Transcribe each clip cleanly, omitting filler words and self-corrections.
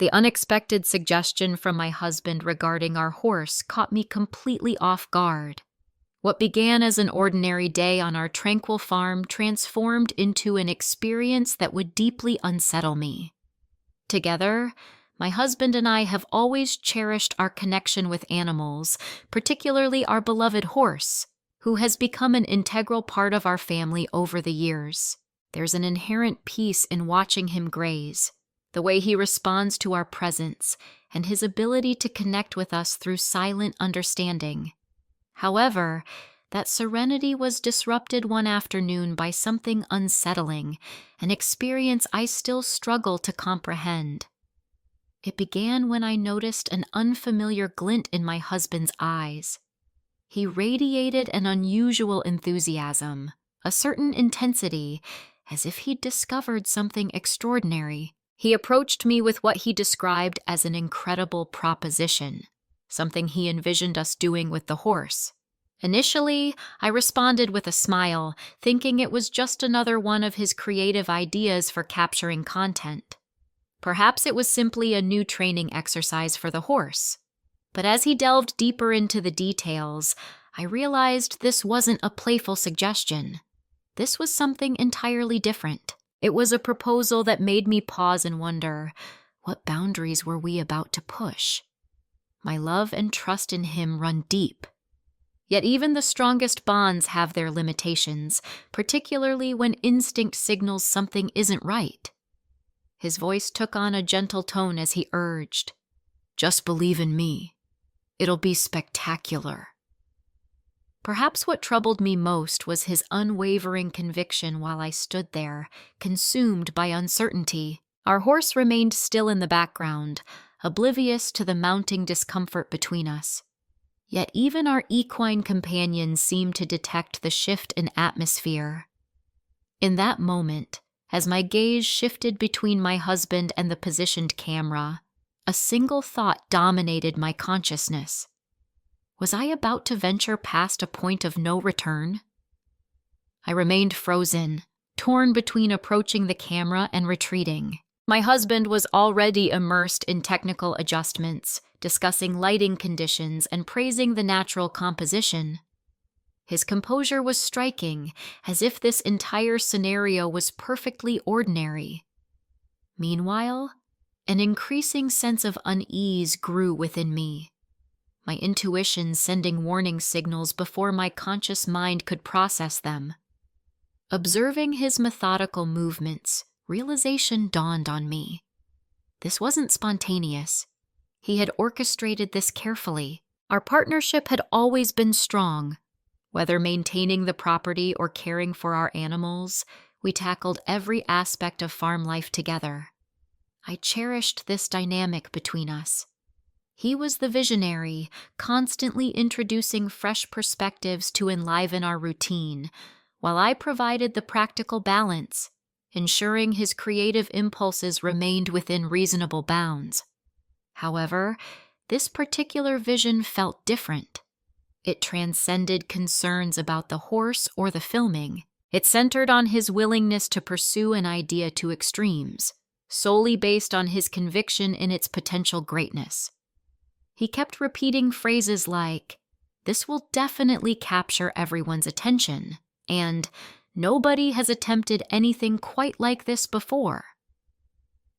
The unexpected suggestion from my husband regarding our horse caught me completely off guard. What began as an ordinary day on our tranquil farm transformed into an experience that would deeply unsettle me. Together, my husband and I have always cherished our connection with animals, particularly our beloved horse, who has become an integral part of our family over the years. There's an inherent peace in watching him graze, the way he responds to our presence, and his ability to connect with us through silent understanding. However, that serenity was disrupted one afternoon by something unsettling, an experience I still struggle to comprehend. It began when I noticed an unfamiliar glint in my husband's eyes. He radiated an unusual enthusiasm, a certain intensity, as if he'd discovered something extraordinary. He approached me with what he described as an incredible proposition, something he envisioned us doing with the horse. Initially, I responded with a smile, thinking it was just another one of his creative ideas for capturing content. Perhaps it was simply a new training exercise for the horse. But as he delved deeper into the details, I realized this wasn't a playful suggestion. This was something entirely different. It was a proposal that made me pause and wonder, what boundaries were we about to push? My love and trust in him run deep. Yet even the strongest bonds have their limitations, particularly when instinct signals something isn't right. His voice took on a gentle tone as he urged, "Just believe in me. It'll be spectacular." Perhaps what troubled me most was his unwavering conviction while I stood there, consumed by uncertainty. Our horse remained still in the background, oblivious to the mounting discomfort between us. Yet even our equine companions seemed to detect the shift in atmosphere. In that moment, as my gaze shifted between my husband and the positioned camera, a single thought dominated my consciousness. Was I about to venture past a point of no return? I remained frozen, torn between approaching the camera and retreating. My husband was already immersed in technical adjustments, discussing lighting conditions and praising the natural composition. His composure was striking, as if this entire scenario was perfectly ordinary. Meanwhile, an increasing sense of unease grew within me, my intuition sending warning signals before my conscious mind could process them. Observing his methodical movements, realization dawned on me. This wasn't spontaneous. He had orchestrated this carefully. Our partnership had always been strong. Whether maintaining the property or caring for our animals, we tackled every aspect of farm life together. I cherished this dynamic between us. He was the visionary, constantly introducing fresh perspectives to enliven our routine, while I provided the practical balance, ensuring his creative impulses remained within reasonable bounds. However, this particular vision felt different. It transcended concerns about the horse or the filming. It centered on his willingness to pursue an idea to extremes, solely based on his conviction in its potential greatness. He kept repeating phrases like, "This will definitely capture everyone's attention," and "Nobody has attempted anything quite like this before."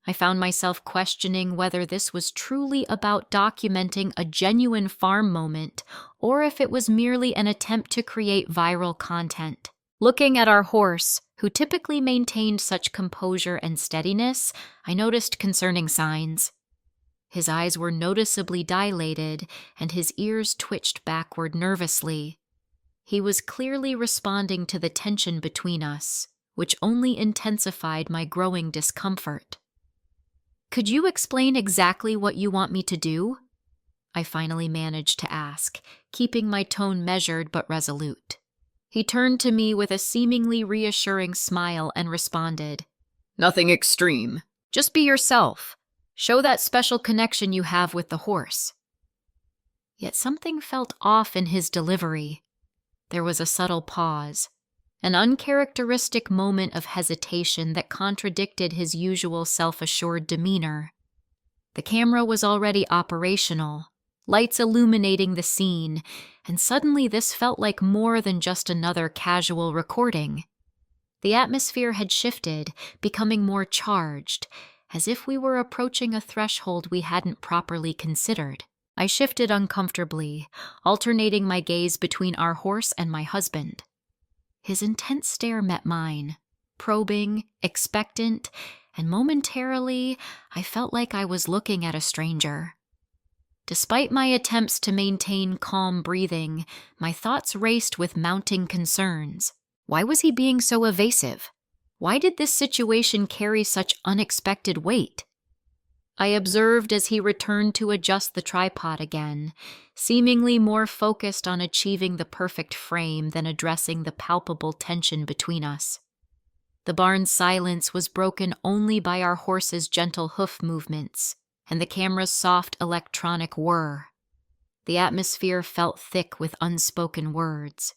I found myself questioning whether this was truly about documenting a genuine farm moment or if it was merely an attempt to create viral content. Looking at our horse, who typically maintained such composure and steadiness, I noticed concerning signs. His eyes were noticeably dilated, and his ears twitched backward nervously. He was clearly responding to the tension between us, which only intensified my growing discomfort. "Could you explain exactly what you want me to do?" I finally managed to ask, keeping my tone measured but resolute. He turned to me with a seemingly reassuring smile and responded, "Nothing extreme. Just be yourself. Show that special connection you have with the horse." Yet something felt off in his delivery. There was a subtle pause, an uncharacteristic moment of hesitation that contradicted his usual self-assured demeanor. The camera was already operational, lights illuminating the scene, and suddenly this felt like more than just another casual recording. The atmosphere had shifted, becoming more charged, as if we were approaching a threshold we hadn't properly considered. I shifted uncomfortably, alternating my gaze between our horse and my husband. His intense stare met mine, probing, expectant, and momentarily I felt like I was looking at a stranger. Despite my attempts to maintain calm breathing, my thoughts raced with mounting concerns. Why was he being so evasive? Why did this situation carry such unexpected weight? I observed as he returned to adjust the tripod again, seemingly more focused on achieving the perfect frame than addressing the palpable tension between us. The barn's silence was broken only by our horse's gentle hoof movements and the camera's soft electronic whir. The atmosphere felt thick with unspoken words.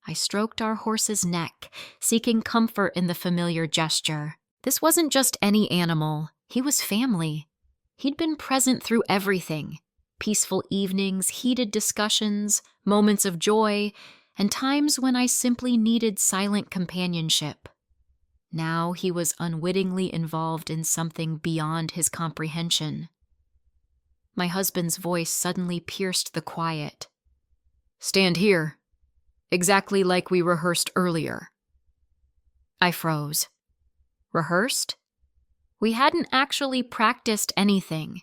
I stroked our horse's neck, seeking comfort in the familiar gesture. This wasn't just any animal. He was family. He'd been present through everything. Peaceful evenings, heated discussions, moments of joy, and times when I simply needed silent companionship. Now he was unwittingly involved in something beyond his comprehension. My husband's voice suddenly pierced the quiet. "Stand here. Exactly like we rehearsed earlier." I froze. Rehearsed? We hadn't actually practiced anything.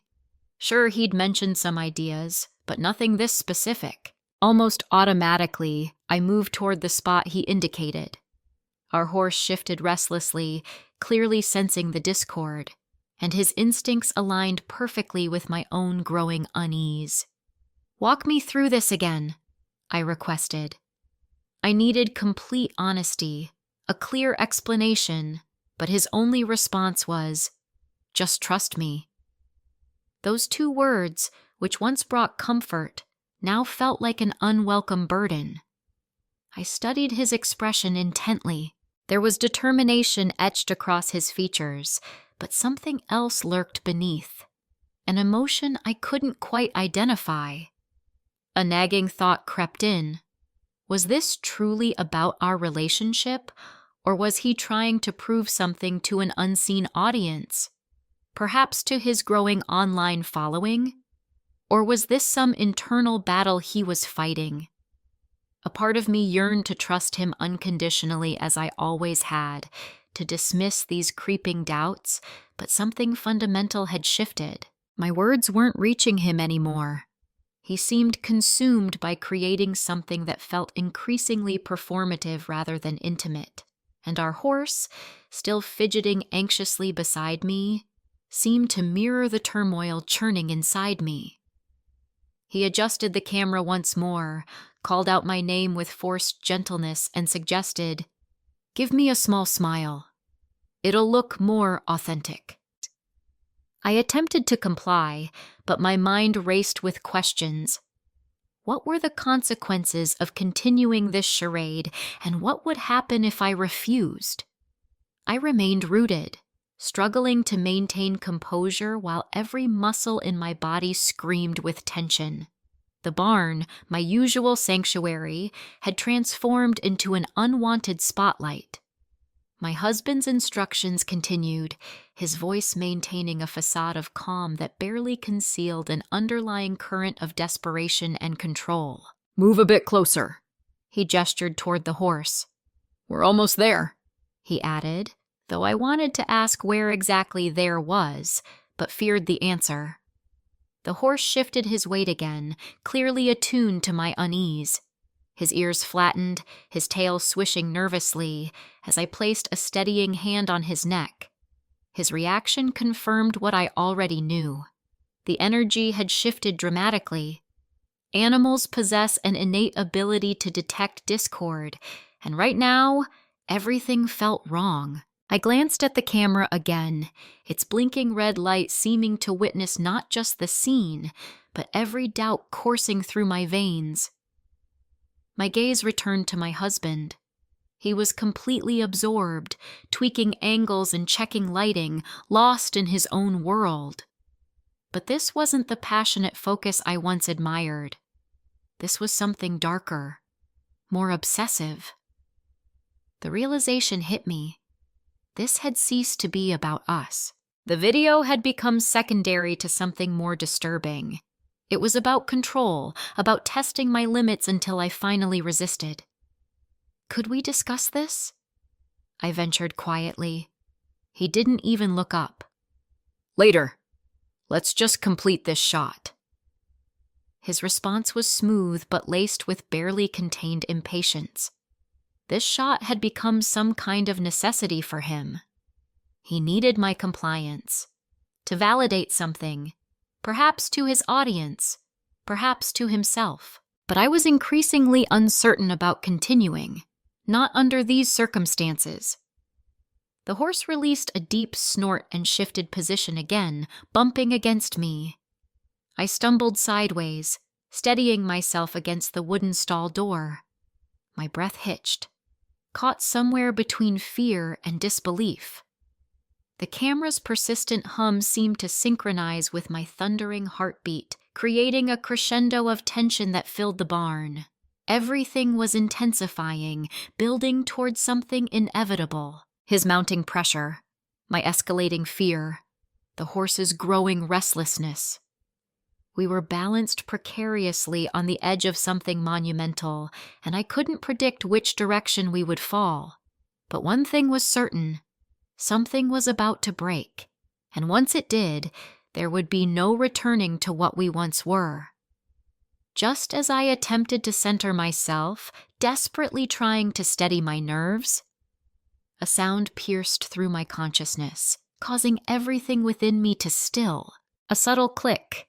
Sure, he'd mentioned some ideas, but nothing this specific. Almost automatically, I moved toward the spot he indicated. Our horse shifted restlessly, clearly sensing the discord, and his instincts aligned perfectly with my own growing unease. "Walk me through this again," I requested. I needed complete honesty, a clear explanation, but his only response was, "Just trust me." Those two words, which once brought comfort, now felt like an unwelcome burden. I studied his expression intently. There was determination etched across his features, but something else lurked beneath, an emotion I couldn't quite identify. A nagging thought crept in. Was this truly about our relationship, or was he trying to prove something to an unseen audience? Perhaps to his growing online following? Or was this some internal battle he was fighting? A part of me yearned to trust him unconditionally as I always had, to dismiss these creeping doubts, but something fundamental had shifted. My words weren't reaching him anymore. He seemed consumed by creating something that felt increasingly performative rather than intimate, and our horse, still fidgeting anxiously beside me, seemed to mirror the turmoil churning inside me. He adjusted the camera once more, called out my name with forced gentleness, and suggested, "Give me a small smile. It'll look more authentic." I attempted to comply, but my mind raced with questions. What were the consequences of continuing this charade, and what would happen if I refused? I remained rooted, struggling to maintain composure while every muscle in my body screamed with tension. The barn, my usual sanctuary, had transformed into an unwanted spotlight. My husband's instructions continued, his voice maintaining a facade of calm that barely concealed an underlying current of desperation and control. "Move a bit closer." He gestured toward the horse. "We're almost there," he added, though I wanted to ask where exactly there was, but feared the answer. The horse shifted his weight again, clearly attuned to my unease. His ears flattened, his tail swishing nervously, as I placed a steadying hand on his neck. His reaction confirmed what I already knew. The energy had shifted dramatically. Animals possess an innate ability to detect discord, and right now, everything felt wrong. I glanced at the camera again, its blinking red light seeming to witness not just the scene, but every doubt coursing through my veins. My gaze returned to my husband. He was completely absorbed, tweaking angles and checking lighting, lost in his own world. But this wasn't the passionate focus I once admired. This was something darker, more obsessive. The realization hit me. This had ceased to be about us. The video had become secondary to something more disturbing. It was about control, about testing my limits until I finally resisted. "Could we discuss this?" I ventured quietly. He didn't even look up. "Later. Let's just complete this shot." His response was smooth but laced with barely contained impatience. This shot had become some kind of necessity for him. He needed my compliance to validate something, perhaps to his audience, perhaps to himself. But I was increasingly uncertain about continuing, not under these circumstances. The horse released a deep snort and shifted position again, bumping against me. I stumbled sideways, steadying myself against the wooden stall door. My breath hitched, caught somewhere between fear and disbelief. The camera's persistent hum seemed to synchronize with my thundering heartbeat, creating a crescendo of tension that filled the barn. Everything was intensifying, building towards something inevitable. His mounting pressure, my escalating fear, the horse's growing restlessness. We were balanced precariously on the edge of something monumental, and I couldn't predict which direction we would fall. But one thing was certain. Something was about to break, and once it did, there would be no returning to what we once were. Just as I attempted to center myself, desperately trying to steady my nerves, a sound pierced through my consciousness, causing everything within me to still. A subtle click.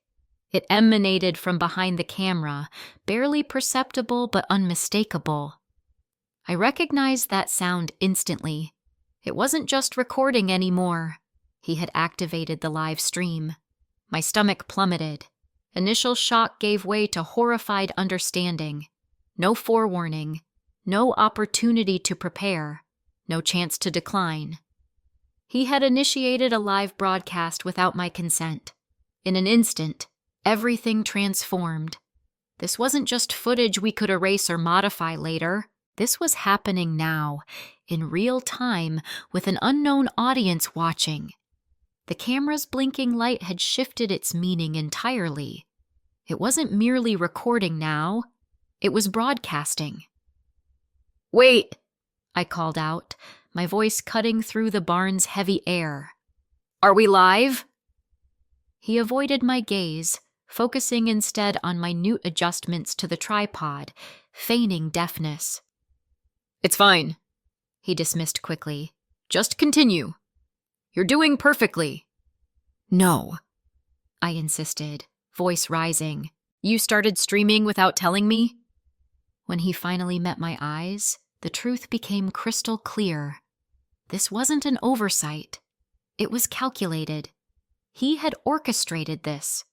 It emanated from behind the camera, barely perceptible but unmistakable. I recognized that sound instantly. It wasn't just recording anymore. He had activated the live stream. My stomach plummeted. Initial shock gave way to horrified understanding. No forewarning, no opportunity to prepare, no chance to decline. He had initiated a live broadcast without my consent. In an instant, everything transformed. This wasn't just footage we could erase or modify later. This was happening now, in real time, with an unknown audience watching. The camera's blinking light had shifted its meaning entirely. It wasn't merely recording now, it was broadcasting. "Wait!" I called out, my voice cutting through the barn's heavy air. "Are we live?" He avoided my gaze, focusing instead on minute adjustments to the tripod, feigning deafness. "It's fine," he dismissed quickly. "Just continue. You're doing perfectly." "No," I insisted, voice rising. "You started streaming without telling me?" When he finally met my eyes, the truth became crystal clear. This wasn't an oversight. It was calculated. He had orchestrated this.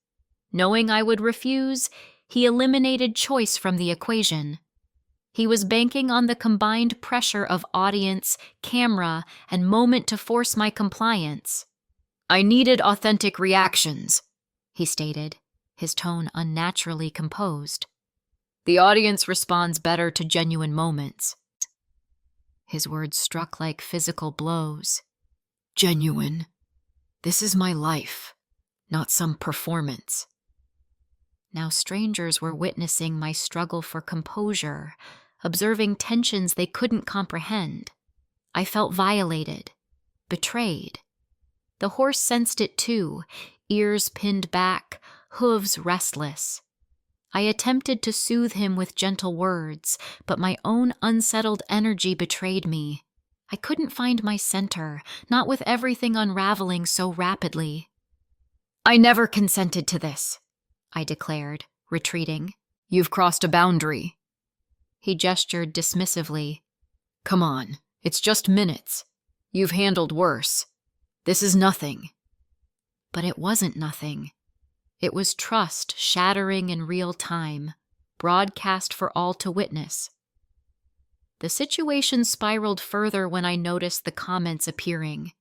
Knowing I would refuse, he eliminated choice from the equation. He was banking on the combined pressure of audience, camera, and moment to force my compliance. "I needed authentic reactions," he stated, his tone unnaturally composed. "The audience responds better to genuine moments." His words struck like physical blows. "Genuine. This is my life, not some performance." Now strangers were witnessing my struggle for composure, observing tensions they couldn't comprehend. I felt violated, betrayed. The horse sensed it too, ears pinned back, hooves restless. I attempted to soothe him with gentle words, but my own unsettled energy betrayed me. I couldn't find my center, not with everything unraveling so rapidly. "I never consented to this," I declared, retreating. "You've crossed a boundary." He gestured dismissively. "Come on, it's just minutes. You've handled worse. This is nothing." But it wasn't nothing. It was trust shattering in real time, broadcast for all to witness. The situation spiraled further when I noticed the comments appearing.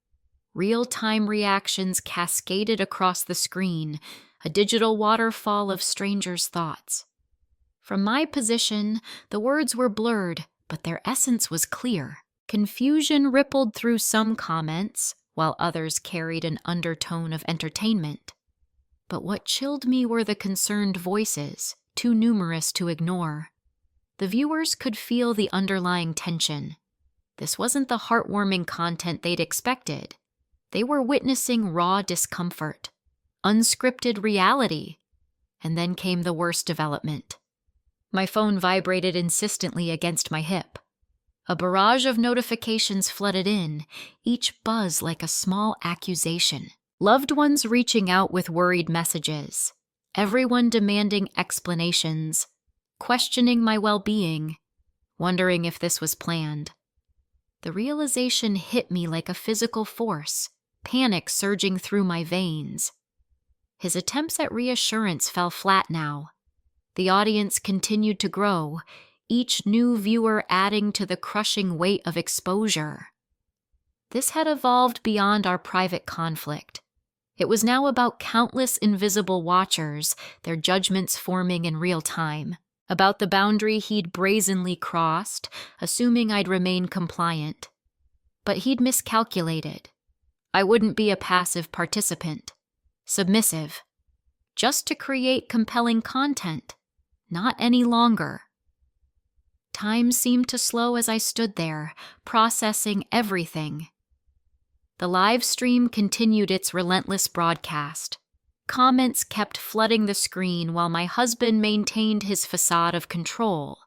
Real-time reactions cascaded across the screen, a digital waterfall of strangers' thoughts. From my position, the words were blurred, but their essence was clear. Confusion rippled through some comments, while others carried an undertone of entertainment. But what chilled me were the concerned voices, too numerous to ignore. The viewers could feel the underlying tension. This wasn't the heartwarming content they'd expected. They were witnessing raw discomfort, unscripted reality. And then came the worst development. My phone vibrated insistently against my hip. A barrage of notifications flooded in, each buzz like a small accusation. Loved ones reaching out with worried messages, everyone demanding explanations, questioning my well-being, wondering if this was planned. The realization hit me like a physical force, panic surging through my veins. His attempts at reassurance fell flat now. The audience continued to grow, each new viewer adding to the crushing weight of exposure. This had evolved beyond our private conflict. It was now about countless invisible watchers, their judgments forming in real time, about the boundary he'd brazenly crossed, assuming I'd remain compliant. But he'd miscalculated. I wouldn't be a passive participant, submissive, just to create compelling content, not any longer. Time seemed to slow as I stood there, processing everything. The live stream continued its relentless broadcast. Comments kept flooding the screen while my husband maintained his facade of control.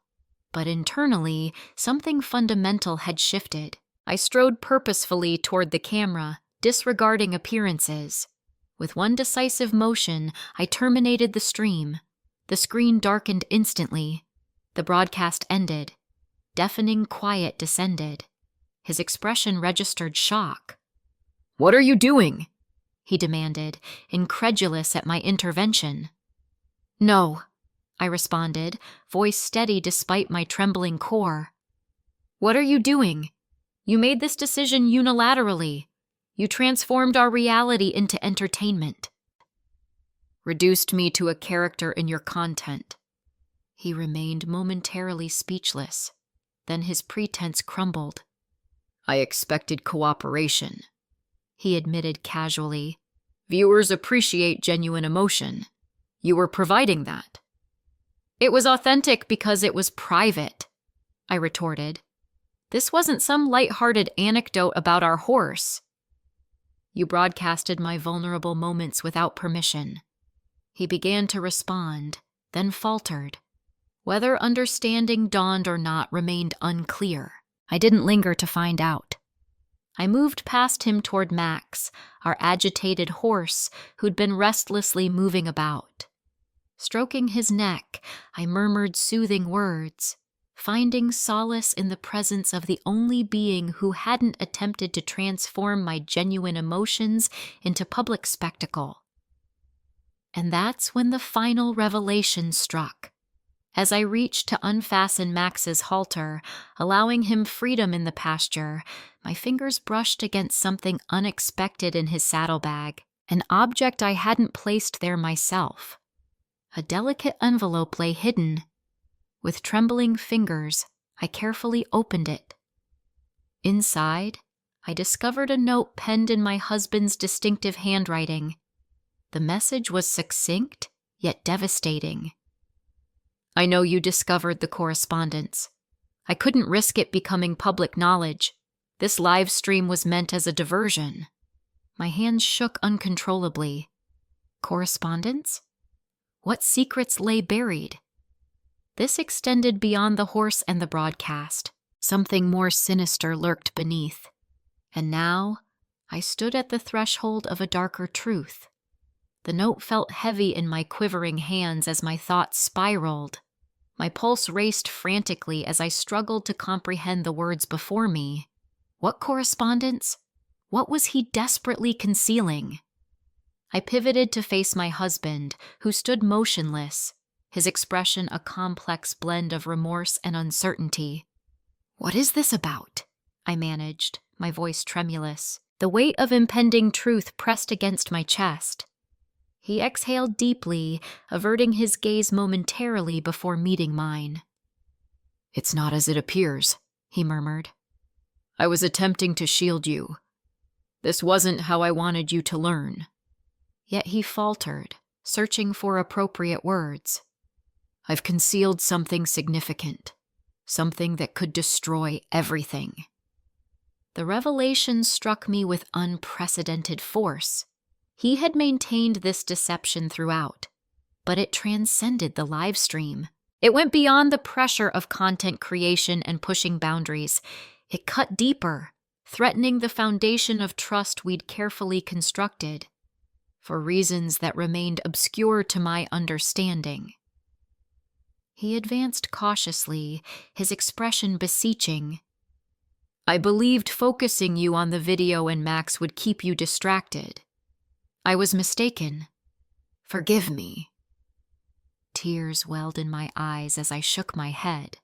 But internally, something fundamental had shifted. I strode purposefully toward the camera, disregarding appearances. With one decisive motion, I terminated the stream. The screen darkened instantly. The broadcast ended. Deafening quiet descended. His expression registered shock. "What are you doing?" he demanded, incredulous at my intervention. "No," I responded, voice steady despite my trembling core. "What are you doing? You made this decision unilaterally. You transformed our reality into entertainment. Reduced me to a character in your content." He remained momentarily speechless. Then his pretense crumbled. "I expected cooperation," he admitted casually. "Viewers appreciate genuine emotion. You were providing that." "It was authentic because it was private," I retorted. "This wasn't some light-hearted anecdote about our horse." "You broadcasted my vulnerable moments without permission." He began to respond, then faltered. Whether understanding dawned or not remained unclear. I didn't linger to find out. I moved past him toward Max, our agitated horse, who'd been restlessly moving about. Stroking his neck, I murmured soothing words, finding solace in the presence of the only being who hadn't attempted to transform my genuine emotions into public spectacle. And that's when the final revelation struck. As I reached to unfasten Max's halter, allowing him freedom in the pasture, my fingers brushed against something unexpected in his saddlebag, an object I hadn't placed there myself. A delicate envelope lay hidden. With trembling fingers, I carefully opened it. Inside, I discovered a note penned in my husband's distinctive handwriting. The message was succinct, yet devastating. "I know you discovered the correspondence. I couldn't risk it becoming public knowledge. This live stream was meant as a diversion." My hands shook uncontrollably. Correspondence? What secrets lay buried? This extended beyond the horse and the broadcast. Something more sinister lurked beneath. And now, I stood at the threshold of a darker truth. The note felt heavy in my quivering hands as my thoughts spiraled. My pulse raced frantically as I struggled to comprehend the words before me. What correspondence? What was he desperately concealing? I pivoted to face my husband, who stood motionless, his expression a complex blend of remorse and uncertainty. "What is this about?" I managed, my voice tremulous. The weight of impending truth pressed against my chest. He exhaled deeply, averting his gaze momentarily before meeting mine. "It's not as it appears," he murmured. "I was attempting to shield you. This wasn't how I wanted you to learn." Yet he faltered, searching for appropriate words. "I've concealed something significant, something that could destroy everything." The revelation struck me with unprecedented force. He had maintained this deception throughout, but it transcended the live stream. It went beyond the pressure of content creation and pushing boundaries. It cut deeper, threatening the foundation of trust we'd carefully constructed, for reasons that remained obscure to my understanding. He advanced cautiously, his expression beseeching. "I believed focusing you on the video and Max would keep you distracted. I was mistaken. Forgive me." Tears welled in my eyes as I shook my head.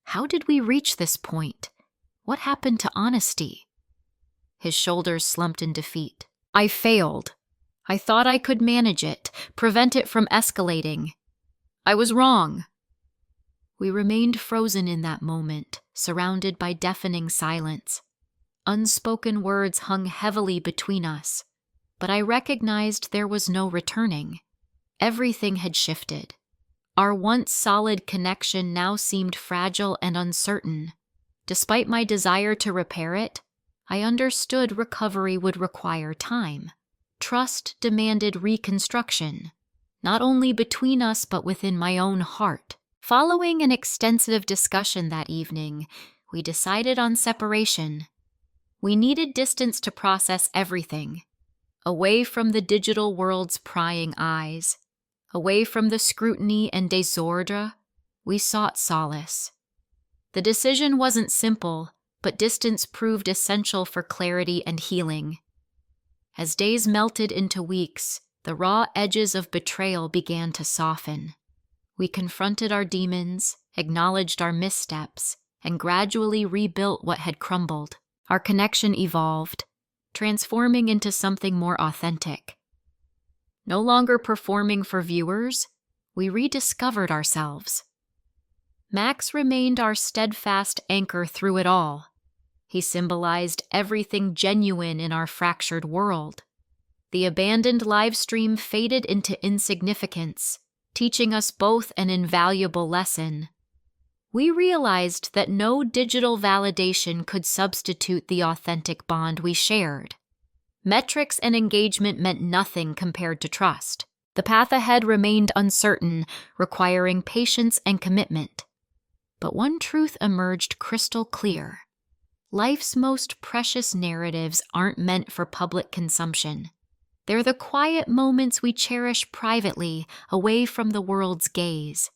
How did we reach this point? What happened to honesty? His shoulders slumped in defeat. "I failed. I thought I could manage it, prevent it from escalating. I was wrong." We remained frozen in that moment, surrounded by deafening silence. Unspoken words hung heavily between us, but I recognized there was no returning. Everything had shifted. Our once solid connection now seemed fragile and uncertain. Despite my desire to repair it, I understood recovery would require time. Trust demanded reconstruction, not only between us but within my own heart. Following an extensive discussion that evening, we decided on separation. We needed distance to process everything, away from the digital world's prying eyes, away from the scrutiny and désordre. We sought solace. The decision wasn't simple, but distance proved essential for clarity and healing. As days melted into weeks, the raw edges of betrayal began to soften. We confronted our demons, acknowledged our missteps, and gradually rebuilt what had crumbled. Our connection evolved, transforming into something more authentic. No longer performing for viewers, we rediscovered ourselves. Max remained our steadfast anchor through it all. He symbolized everything genuine in our fractured world. The abandoned live stream faded into insignificance, teaching us both an invaluable lesson. We realized that no digital validation could substitute the authentic bond we shared. Metrics and engagement meant nothing compared to trust. The path ahead remained uncertain, requiring patience and commitment. But one truth emerged crystal clear. Life's most precious narratives aren't meant for public consumption. They're the quiet moments we cherish privately, away from the world's gaze.